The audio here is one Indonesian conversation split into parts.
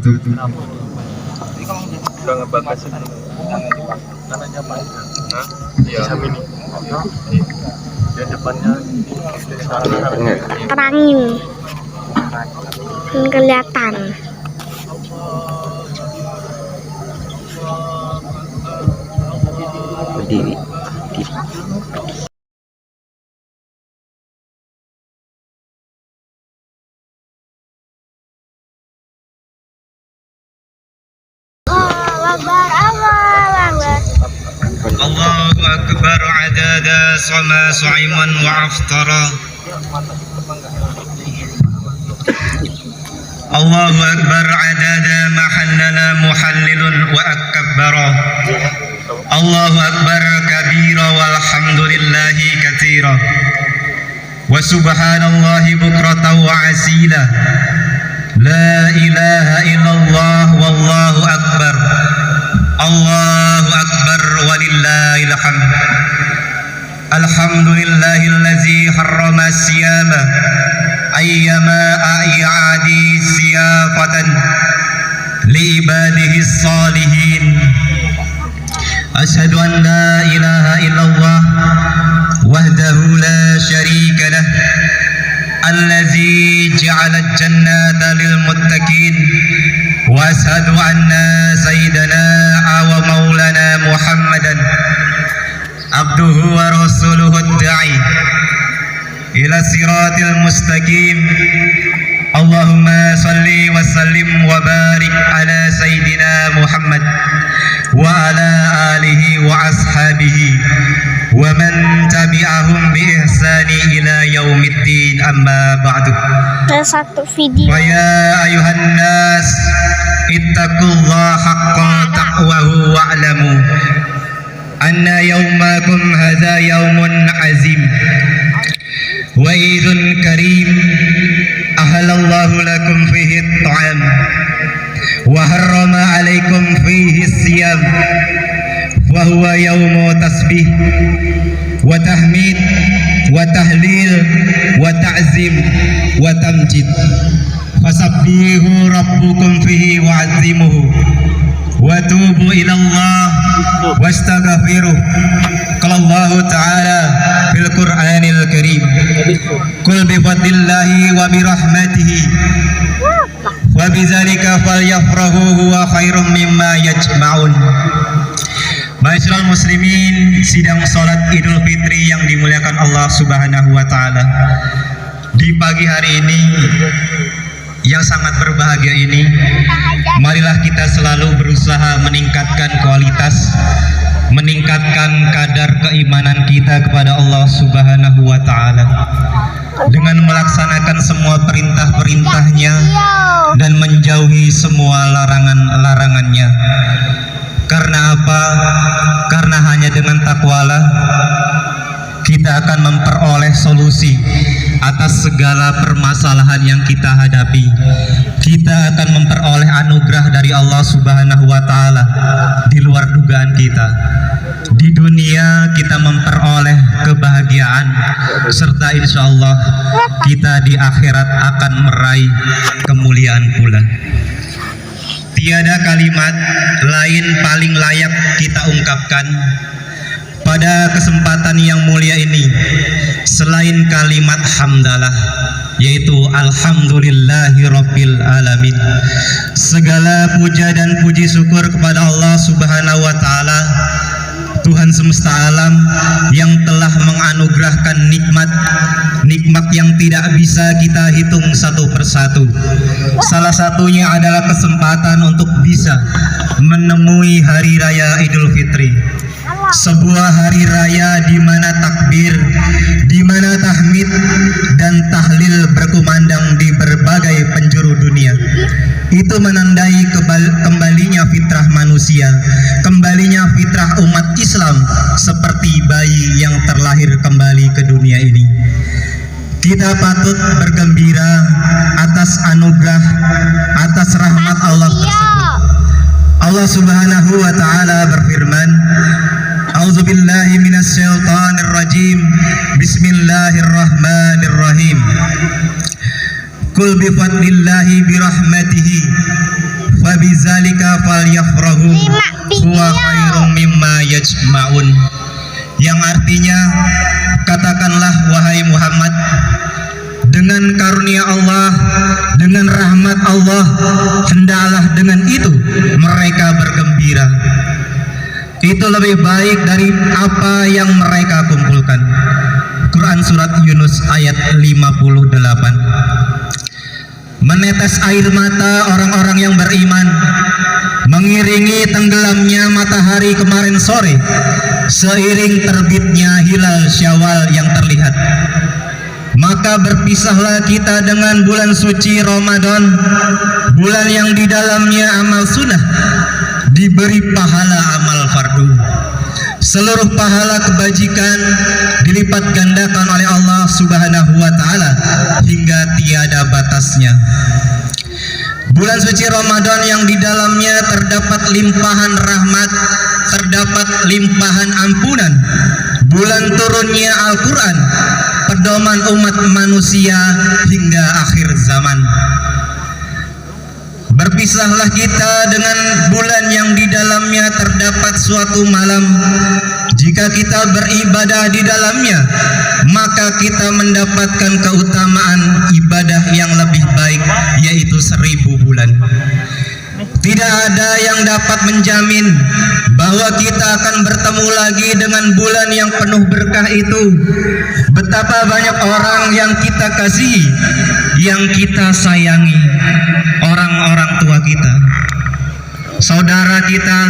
wabarakatuh. Udah ngebahas karena Jepang bisa mini dan depannya terangin kelihatan. Berdiri. Allahu Akbar adada sama su'iman wa aftara. Allahu Akbar adada mahallala muhallilun wa akabbara. Allahu Akbar kabira walhamdulillahi katsira. Wa subhanallahi bukratan wa asila. La ilaha illallah wallahu akbar. Allahu akbar walillahil hamd. Alhamdulillahillazi harrama siyama ayyama a'yadi siyafatan li ibadihi salihin. Asyhadu an la ilaha illallah wahdahu la syarika lah allazi ja'ala al-jannata lil muttaqin. Wa asyhadu anna sayyidana wa maulana Muhammadan abduhu wa rasuluhu ad-da'i ila siratil mustaqim. Allahumma salli wa sallim wa barik ala sayyidina Muhammad wa ala alihi wa ashabihi wa man tabi'ahum bi ihsani ila yaumiddin, amma ba'du. Ada satu video. Wa ya ayuhan nas ittaqullaha haqqa taqwahu wa'lamu anna yawmakum hadza yawmun azim wa idun karim ahalallahu lakum fihi at-ta'am wa harrama alaikum fihi as-siyam wa huwa yawmu tasbih wa tahmid wa tahlil wa ta'zim wa tamjid. Fasabbihu rabbukum fihi wa'azzimuhu wa tubu ilallah wastaghfiruh. Qala Allah ta'ala fil Qur'anil Karim, qul bi fadlillahi wa bi rahmatihi wa bidzalika falyafrahu huwa khairum mimma yajma'un. Ma'asyiral muslimin, sidang salat Idul Fitri yang dimuliakan Allah Subhanahu wa taala. Di pagi hari ini yang sangat berbahagia ini, marilah kita selalu berusaha meningkatkan kualitas, meningkatkan kadar keimanan kita kepada Allah Subhanahu wa taala dengan melaksanakan semua perintah-perintahnya dan menjauhi semua larangan-larangannya. Karena apa? Karena hanya dengan takwalah kita akan memperoleh solusi atas segala permasalahan yang kita hadapi. Kita akan memperoleh anugerah dari Allah Subhanahu wa taala di luar dugaan kita. Di dunia kita memperoleh kebahagiaan, serta insya Allah kita di akhirat akan meraih kemuliaan pula. Tiada kalimat lain paling layak kita ungkapkan pada kesempatan yang mulia ini selain kalimat hamdalah, yaitu alhamdulillahirabbil alamin. Segala puja dan puji syukur kepada Allah Subhanahu wa taala, Tuhan semesta alam yang telah menganugerahkan nikmat yang tidak bisa kita hitung satu persatu. Salah satunya adalah kesempatan untuk bisa menemui hari raya Idul Fitri. Sebuah hari raya di mana takbir, di mana tahmid dan tahlil berkumandang di berbagai penjuru dunia. Itu menandai kembalinya fitrah manusia, kembalinya fitrah umat Islam seperti bayi yang terlahir kembali ke dunia ini. Kita patut bergembira atas anugerah, atas rahmat Allah tersebut. Allah Subhanahu wa taala berfirman, A'udzubillahi minasyaitonir rajim. Bismillahirrahmanirrahim. Qul bi fadlillahi bi rahmatihi Fabizalika falyafrahu huwa khairum mimma yajma'un. Yang artinya, katakanlah wahai Muhammad, dengan karunia Allah, dengan rahmat Allah, hendaklah dengan itu mereka bergembira. Itu lebih baik dari apa yang mereka kumpulkan. Quran surat Yunus ayat 58. Menetes air mata orang-orang yang beriman mengiringi tenggelamnya matahari kemarin sore, seiring terbitnya hilal Syawal yang terlihat. Maka berpisahlah kita dengan bulan suci Ramadan, bulan yang di dalamnya amal sunnah diberi pahala amal fardu. Seluruh pahala kebajikan dilipat gandakan oleh Allah Subhanahu wa Ta'ala hingga tiada batasnya. Bulan suci Ramadan yang di dalamnya terdapat limpahan rahmat, terdapat limpahan ampunan. Bulan turunnya Al-Quran, pedoman umat manusia hingga akhir zaman. Berpisahlah kita dengan bulan yang di dalamnya terdapat suatu malam. Jika kita beribadah di dalamnya, maka kita mendapatkan keutamaan ibadah yang lebih baik, yaitu 1000 bulan. Tidak ada yang dapat menjamin bahwa kita akan bertemu lagi dengan bulan yang penuh berkah itu. Betapa banyak orang yang kita kasihi, yang kita sayangi, orang-orang tua kita, saudara kita,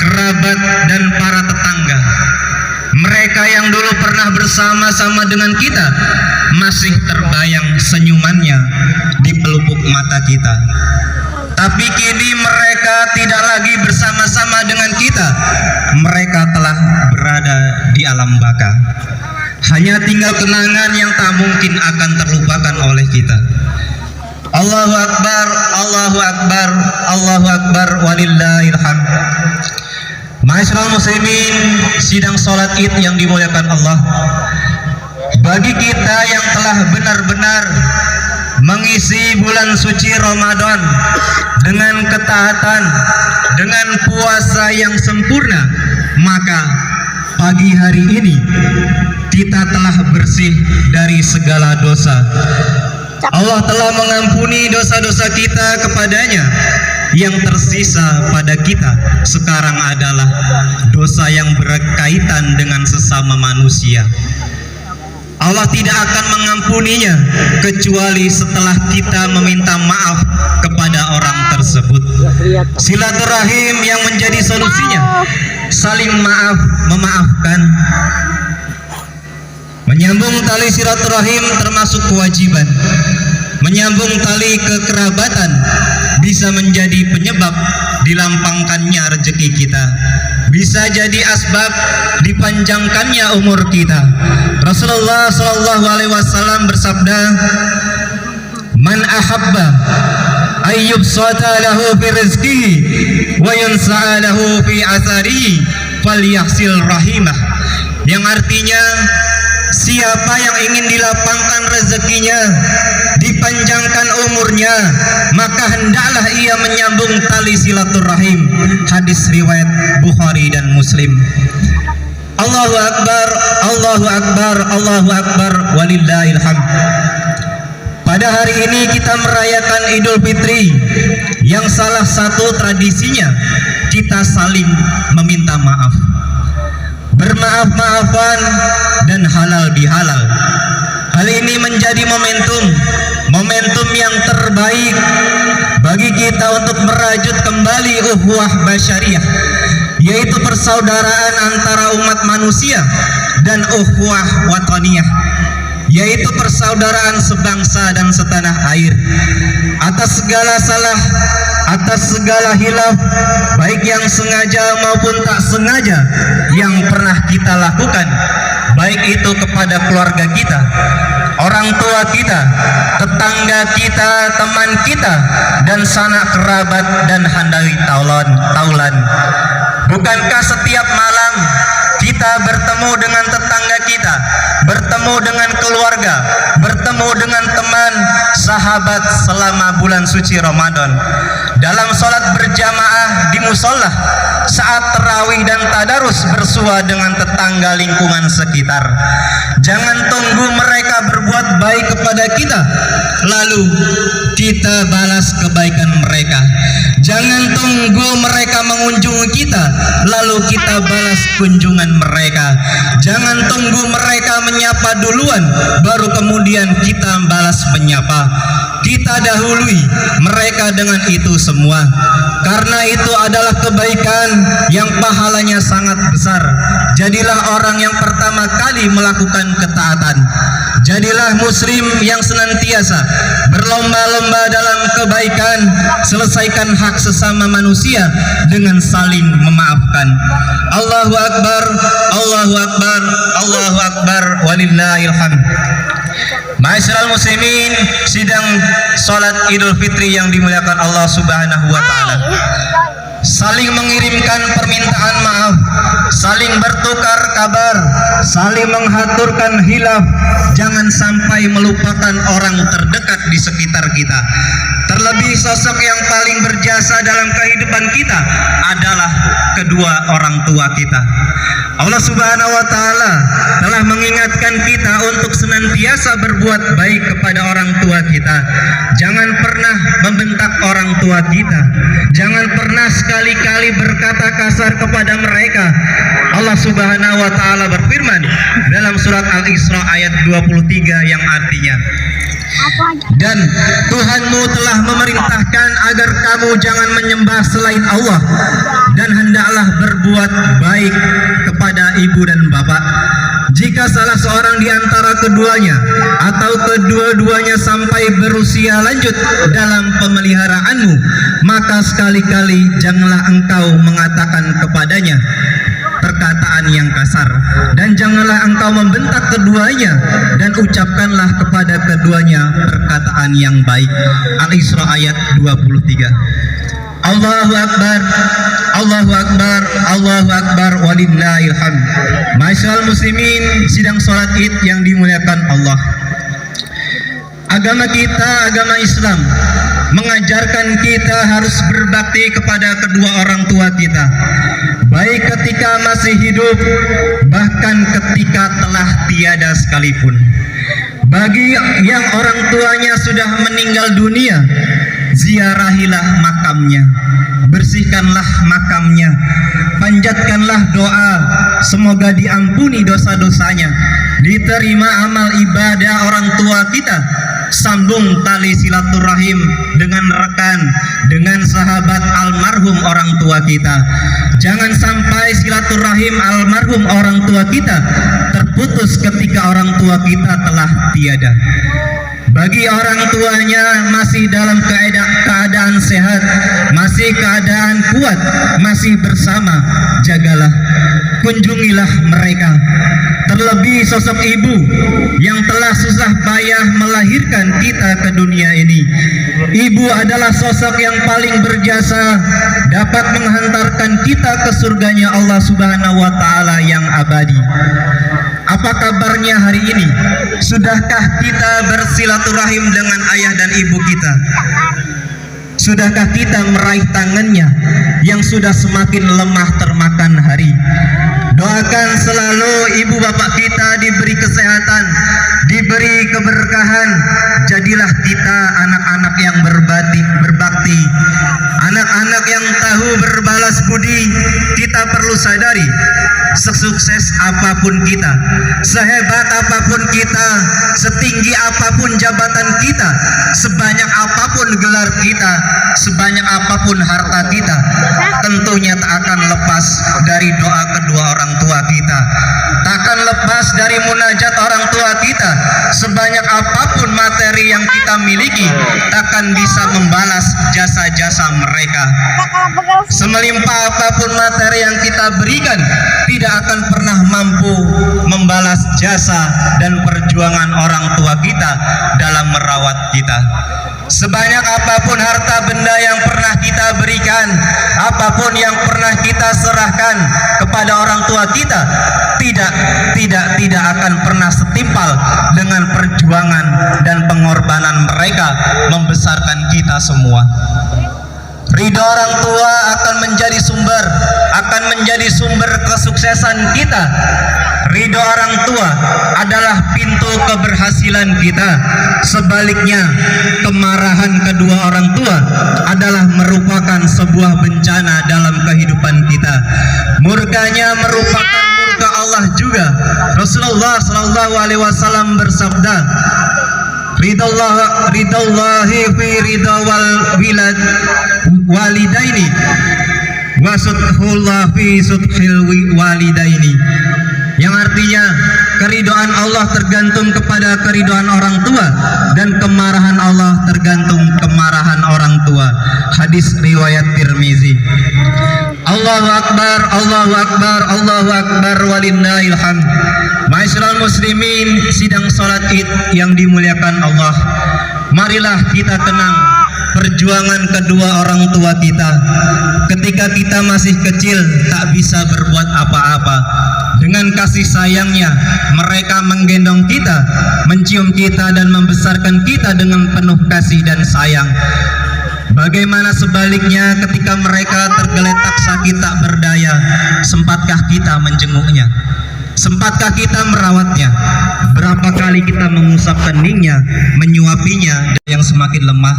kerabat, dan para tetangga. Mereka yang dulu pernah bersama-sama dengan kita, masih terbayang senyumannya di pelupuk mata kita. Tapi kini mereka tidak lagi bersama-sama dengan kita. Mereka telah berada di alam baka. Hanya tinggal kenangan yang tak mungkin akan terlupakan oleh kita. Allahu Akbar, Allahu Akbar, Allahu Akbar, walillahil hamd. Ma'asyiral muslimin, sidang sholat Id yang dimuliakan Allah. Bagi kita yang telah benar-benar mengisi bulan suci Ramadan dengan ketaatan, dengan puasa yang sempurna, maka pagi hari ini kita telah bersih dari segala dosa. Allah telah mengampuni dosa-dosa kita kepadanya. Yang tersisa pada kita sekarang adalah dosa yang berkaitan dengan sesama manusia. Allah tidak akan mengampuninya kecuali setelah kita meminta maaf kepada orang tersebut. Silaturahim yang menjadi solusinya, saling maaf memaafkan. Menyambung tali silaturahim termasuk kewajiban. Menyambung tali kekerabatan bisa menjadi penyebab dilampangkannya rezeki kita, bisa jadi asbab dipanjangkannya umur kita. Rasulullah Shallallahu Alaihi Wasallam bersabda, "Man ahabba ayyub lahu fi rizqihi wa yunsa'a lahu fi atharihi falyahsil rahimah." Yang artinya, siapa yang ingin dilapangkan rezekinya, dipanjangkan umurnya, maka hendaklah ia menyambung tali silaturahim. Hadis riwayat Bukhari dan Muslim. Allahu Akbar, Allahu Akbar, Allahu Akbar, walillahil hamd. Pada hari ini kita merayakan Idul Fitri, yang salah satu tradisinya kita saling meminta maaf, bermaaf-maafan, dan halal bihalal. Hal ini menjadi momentum yang terbaik bagi kita untuk merajut kembali ukhuwah basyariah, yaitu persaudaraan antara umat manusia, dan ukhuwah wataniyah, yaitu persaudaraan sebangsa dan setanah air. Atas segala salah, atas segala hilaf, baik yang sengaja maupun tak sengaja, yang pernah kita lakukan, baik itu kepada keluarga kita, orang tua kita, tetangga kita, teman kita, dan sanak kerabat dan handai taulan. Bukankah setiap malam kita bertemu dengan tetangga kita, bertemu dengan keluarga, bertemu dengan teman, sahabat selama bulan suci Ramadan. Dalam sholat berjamaah di musola, saat tarawih dan tadarus bersua dengan tetangga lingkungan sekitar. Jangan tunggu mereka berbuat baik kepada kita, lalu kita balas kebaikan mereka. Jangan tunggu mereka mengunjungi kita, lalu kita balas kunjungan mereka. Jangan tunggu mereka menyapa duluan, baru kemudian kita balas menyapa. Kita dahului mereka dengan itu semua, karena itu adalah kebaikan yang pahalanya sangat besar. Jadilah orang yang pertama kali melakukan ketaatan. Jadilah muslim yang senantiasa berlomba-lomba dalam kebaikan. Selesaikan hak sesama manusia dengan saling memaafkan. Allahu Akbar, Allahu Akbar, Allahu Akbar, walillahil hamd. Ma'asyiral muslimin, sidang salat Idul Fitri yang dimuliakan Allah Subhanahu wa taala. Saling mengirimkan permintaan maaf, saling bertukar kabar, saling menghaturkan hilaf. Jangan sampai melupakan orang terdekat di sekitar kita. Terlebih sosok yang paling berjasa dalam kehidupan kita adalah kedua orang tua kita. Allah Subhanahu wa taala telah mengingatkan kita untuk senantiasa berbuat baik kepada orang tua kita. Jangan pernah membentak orang tua kita. Jangan pernah sekali-kali berkata kasar kepada mereka. Allah Subhanahu wa taala berfirman dalam surat Al-Isra ayat 23 yang artinya, dan Tuhanmu telah memerintahkan agar kamu jangan menyembah selain Allah, dan hendaklah berbuat baik kepada ibu dan bapak. Jika salah seorang di antara keduanya atau kedua-duanya sampai berusia lanjut dalam pemeliharaanmu, maka sekali-kali janganlah engkau mengatakan kepadanya perkataan yang kasar, dan janganlah engkau membentak keduanya, dan ucapkanlah kepada keduanya perkataan yang baik. Al-Isra ayat 23. Allahu Akbar, Allahu Akbar, Allahu Akbar, walillahil hamd. Ma'asyiral muslimin, sidang salat Id yang dimuliakan Allah. Agama kita, agama Islam, mengajarkan kita harus berbakti kepada kedua orang tua kita, baik ketika masih hidup, bahkan ketika telah tiada sekalipun. Bagi yang orang tuanya sudah meninggal dunia, ziarahilah makamnya, bersihkanlah makamnya, panjatkanlah doa semoga diampuni dosa-dosanya, diterima amal ibadah orang tua kita. Sambung tali silaturahim dengan rekan, dengan sahabat almarhum orang tua kita. Jangan sampai silaturahim almarhum orang tua kita terputus ketika orang tua kita telah tiada. Bagi orang tuanya masih dalam keadaan sehat, masih keadaan kuat, masih bersama, jagalah, kunjungilah mereka. Terlebih sosok ibu yang telah susah payah melahirkan kita ke dunia ini. Ibu adalah sosok yang paling berjasa, dapat menghantarkan kita ke surganya Allah Subhanahu wa taala yang abadi. Apa kabarnya hari ini? Sudahkah kita bersilaturahim dengan ayah dan ibu kita? Sudahkah kita meraih tangannya yang sudah semakin lemah termakan hari? Doakan selalu ibu bapak kita diberi kesehatan, diberi keberkahan. Jadilah kita anak-anak yang berbakti, anak-anak yang tahu berbalas budi. Kita perlu sadari, sesukses apapun kita, sehebat apapun kita, setinggi apapun jabatan kita, sebanyak apapun gelar kita, sebanyak apapun harta kita, tentunya tak akan lepas dari doa kedua orang tua kita, tak akan lepas dari munajat orang tua kita. Sebanyak apapun materi yang kita miliki, takkan bisa membalas jasa-jasa mereka. Semelimpah apapun materi yang kita berikan, tidak akan pernah mampu membalas jasa dan perjuangan orang tua kita dalam merawat kita. Sebanyak apapun harta benda yang pernah kita berikan, apapun yang pernah kita serahkan kepada orang tua kita, tidak akan pernah setimpal dengan perjuangan dan pengorbanan mereka membesarkan kita semua. Ridho orang tua akan menjadi sumber kesuksesan kita. Ridho orang tua adalah pintu keberhasilan kita. Sebaliknya, kemarahan kedua orang tua adalah merupakan sebuah bencana dalam kehidupan kita. Murkanya merupakan murka Allah juga. Rasulullah SAW bersabda, Ridallahi fi ridawal walidaini wa sudhullah fi sudhil walidaini, yang artinya keridhaan Allah tergantung kepada keridhaan orang tua dan kemarahan Allah tergantung kemarahan orang tua. Hadis riwayat Tirmizi. Allahu Akbar, Allahu Akbar, Allahu Akbar, walillahil hamd. Ma'asyiral muslimin, sidang salat Id yang dimuliakan Allah, marilah kita kenang perjuangan kedua orang tua kita. Ketika kita masih kecil tak bisa berbuat apa-apa, dengan kasih sayangnya mereka menggendong kita, mencium kita dan membesarkan kita dengan penuh kasih dan sayang. Bagaimana sebaliknya ketika mereka tergeletak sakit tak berdaya, sempatkah kita menjenguknya? Sempatkah kita merawatnya? Berapa kali kita mengusap keningnya, menyuapinya, yang semakin lemah,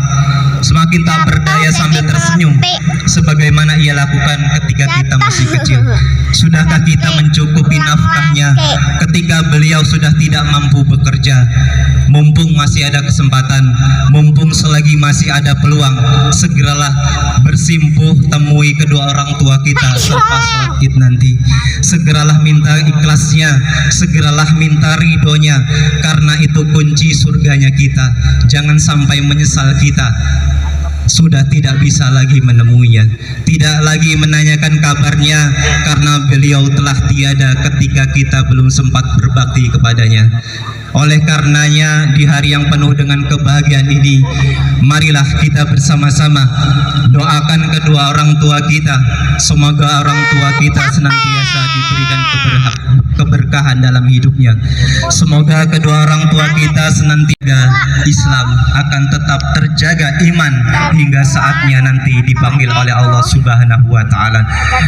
semakin tak berdaya sambil tersenyum, sebagaimana ia lakukan ketika kita masih kecil. Sudahkah kita mencukupi nafkahnya ketika beliau sudah tidak mampu bekerja? Mumpung masih ada kesempatan, mumpung selagi masih ada peluang, segeralah bersimpuh temui kedua orang tua kita selepas sholat Id nanti. Segeralah minta ikhlasnya, segeralah minta ridhonya, karena itu kunci surganya kita. Jangan sampai menyesal kita sudah tidak bisa lagi menemuinya, tidak lagi menanyakan kabarnya, karena beliau telah tiada ketika kita belum sempat berbakti kepadanya. Oleh karenanya, di hari yang penuh dengan kebahagiaan ini, marilah kita bersama-sama doakan kedua orang tua kita. Semoga orang tua kita senantiasa diberikan keberkahan dalam hidupnya. Semoga kedua orang tua kita senantiasa Islam akan tetap terjaga iman hingga saatnya nanti dipanggil oleh Allah Subhanahu wa Ta'ala,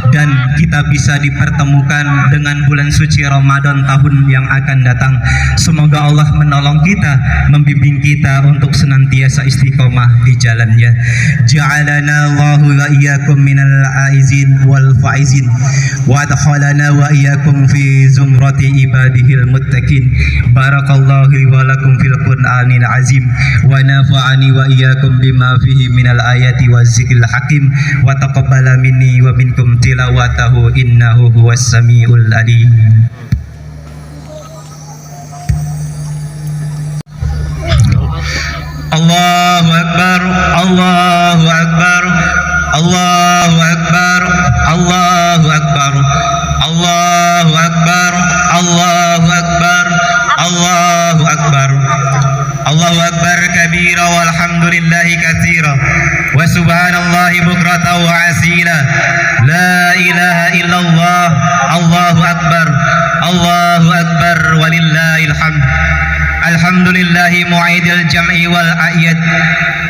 dan kita bisa dipertemukan dengan bulan suci Ramadan tahun yang akan datang. Semoga Allah menolong kita, membimbing kita untuk senantiasa istiqomah di jalannya. Ja'alana Allahu wa iyyakum minal aizin wal faizin, wa adkhalana wa iyyakum fi zumrati ibadihil muttaqin. Barakallahu wa lakum fil Qur'anil azim, wa nafa'ani wa iyyakum bima fihi minal ayati wa zikril hakim, wa taqabbala minni wa minkum tilawatahu innahu huwas samiul alim. Allahu Akbar, Allahu Akbar, Allahu Akbar, Allahu Akbar, Allahu Akbar, Allahu Akbar, Allahu Akbar, Allahu Akbar kabira walhamdulillahi katsira wa subhanallahi bukratan wa asila. La ilaha illallah, Allahu Akbar, Allahu Akbar, walillahil hamd. Alhamdulillahi mu'idil jam'i wal a'yad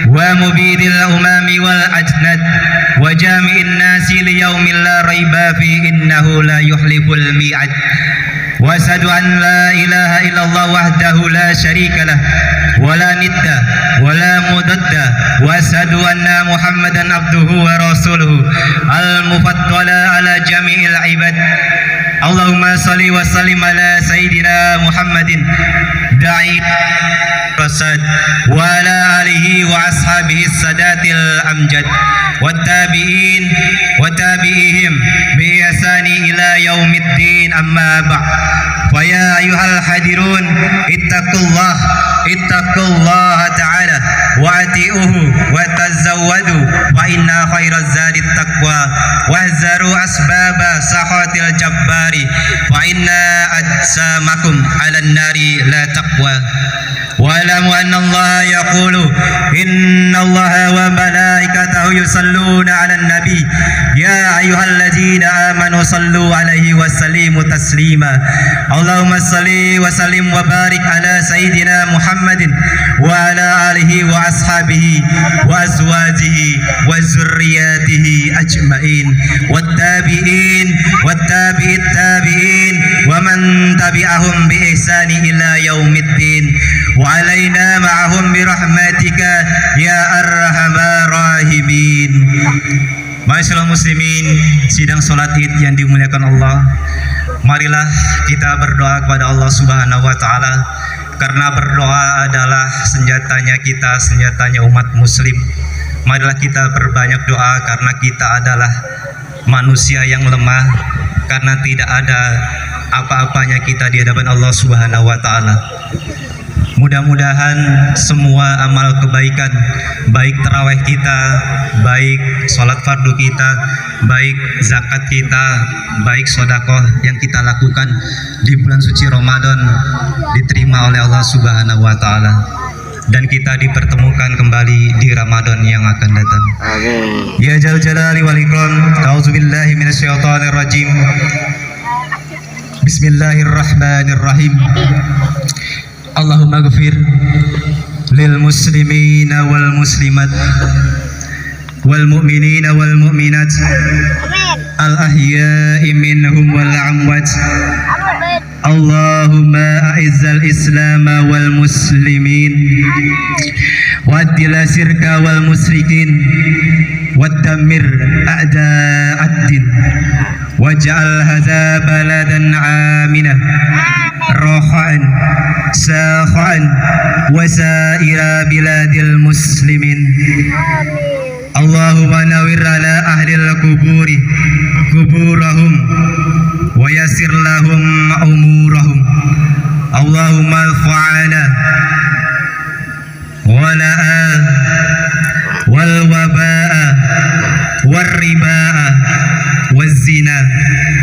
wa mubidil umami wal ajnad wa jami'in nasi liyaumin la raiba fi innahu la yuhliful mi'ad. Wa asyhadu an la ilaha illallah wahdahu la syarika lah wa la nidda wa la mudadda, wa asyhadu anna Muhammadan abduhu wa rasuluhu al-mufaddala ala jami'il ibad. Allahumma salli wa sallim ala sayyidina Muhammadin da'i rasad wa ala alihi wa ashabihi sadatil amjad wa tabi'in wa tabi'ihim bi ihsani ila yaumiddin, amma ba'd. Fa ya ayyuhal hadirun ittaqullaha ta'ala wa ati'uhu wa tazawwadu fa inna khairaz zadi taqwa wahzaru asbaba sakhatil jabbari fa inna ajsamakum 'alan nari la taqwa. wa'lamu anna Allah yaqulu inna Allah wa malaikatahu yusalluna 'alan nabi ya ayyuhalladzina amanu sallu 'alaihi wa sallimu taslima. Allahumma salli wa sallim wa barik ala sayyidina Muhammadin wa ala alihi wa ashabihi wa azwajihi wa zurriyatihi ajma'in wattabi'in wattabi'it tabi'in wa man tabi'ahum bi ihsani ila yaumiddin wa alaina ma'ahum bi rahmatika ya arhamar rahimin. Ma'asyiral muslimin, sidang salat Id yang dimuliakan Allah, marilah kita berdoa kepada Allah Subhanahu wa taala, karena berdoa adalah senjatanya kita, senjatanya umat muslim. Marilah kita berbanyak doa karena kita adalah manusia yang lemah, karena tidak ada apa-apanya kita di hadapan Allah Subhanahu wa taala. Mudah-mudahan semua amal kebaikan, baik tarawih kita, baik sholat fardu kita, baik zakat kita, baik sedekah yang kita lakukan di bulan suci Ramadan diterima oleh Allah Subhanahu wa taala, dan kita dipertemukan kembali di Ramadan yang akan datang. Amin. Ya Jal Jalali wal Ikram. A'udzubillahi minasyaitonir rajim. Bismillahirrahmanirrahim. Allahumma ghfir lil muslimina wal muslimat wal mu'minina wal mu'minat al ahya'i minhum wal amwat. Allahumma a'izzal islam wal muslimin wa adil syirka wal musyrikin wa dammir a'da'ad din waj'al hadza baladan aminah rahan sakhan wa sa'ira biladil muslimin. Allahumma nawwir ala ahlil kuburi kuburahum wa yassir lahum umurahum. Allahumma alfa'ana wala'a wal waba'a wal riba'a wal zina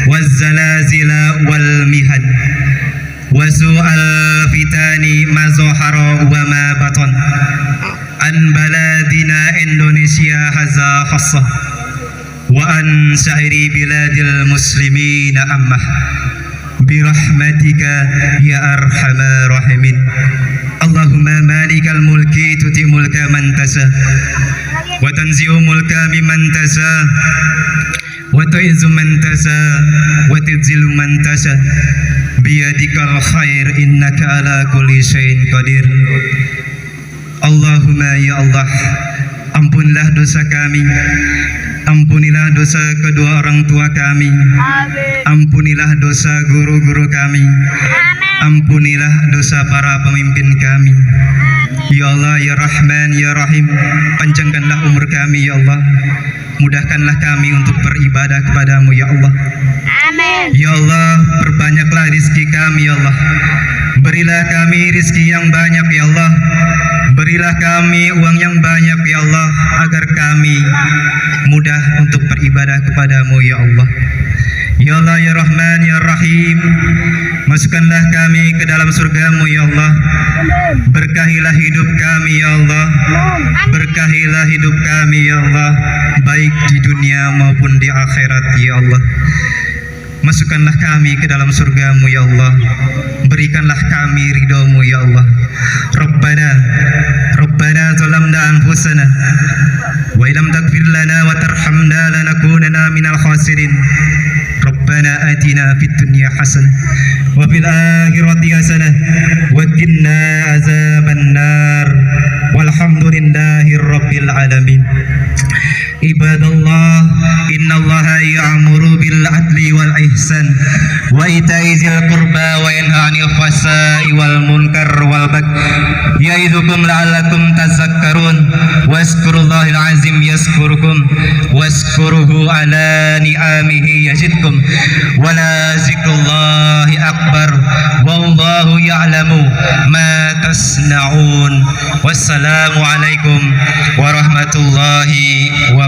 wal zalazila wal mihan wa su'al fitani ma zahara wa ma batan an baladina Indonesia hadza khassah wa an sa'iri biladil muslimina ammah birahmatika ya arhamar rahimin. Allahumma malikal mulki tuti mulka man tasha wa tanzi'u mulka mimman tasha wa tu'izzu man tasha wa tudhillu man tasha biyadikal khair innaka ala kulli syai'in qadir. Allahumma ya Allah, ampunilah dosa kami, ampunilah dosa kedua orang tua kami, ampunilah dosa guru-guru kami, ampunilah dosa para pemimpin kami. Ya Allah, ya Rahman, ya Rahim, panjangkanlah umur kami ya Allah, mudahkanlah kami untuk beribadah kepadamu ya Allah. Ya Allah, perbanyaklah rizki kami ya Allah, berilah kami rizki yang banyak ya Allah, berilah kami uang yang banyak ya Allah, agar kami mudah untuk beribadah kepadamu ya Allah. Ya Allah, ya Rahman, ya Rahim, masukkanlah kami ke dalam surgamu ya Allah, berkahilah hidup kami ya Allah, berkahilah hidup kami ya Allah, baik di dunia maupun di akhirat ya Allah. Masukkanlah kami ke dalam surgamu ya Allah, berikanlah kami ridhomu ya Allah. Rabbana zalamna anfusana wa illam taghfir lana wa tarhamna lanakunanna minal khasirin. Rabbana atina fid dunya hasanah wa fil akhirati hasanah wa qina azabannar. Walhamdulillahi rabbil alamin. Ibadallah, innallaha ya'muru bil adli wal ihsan wa ita'i dzil qurba wa yanha 'anil fahsya'i wal munkar wal baghi ya'idzukum la'allakum tadhakkarun. Wazkurullahal azim yazkurkum wazkuruhu ala ni'amihi yazidkum wa la zikrullahi akbar wallahu ya'lamu ma tasna'un. Wassalamu alaikum warahmatullahi wabarakatuh.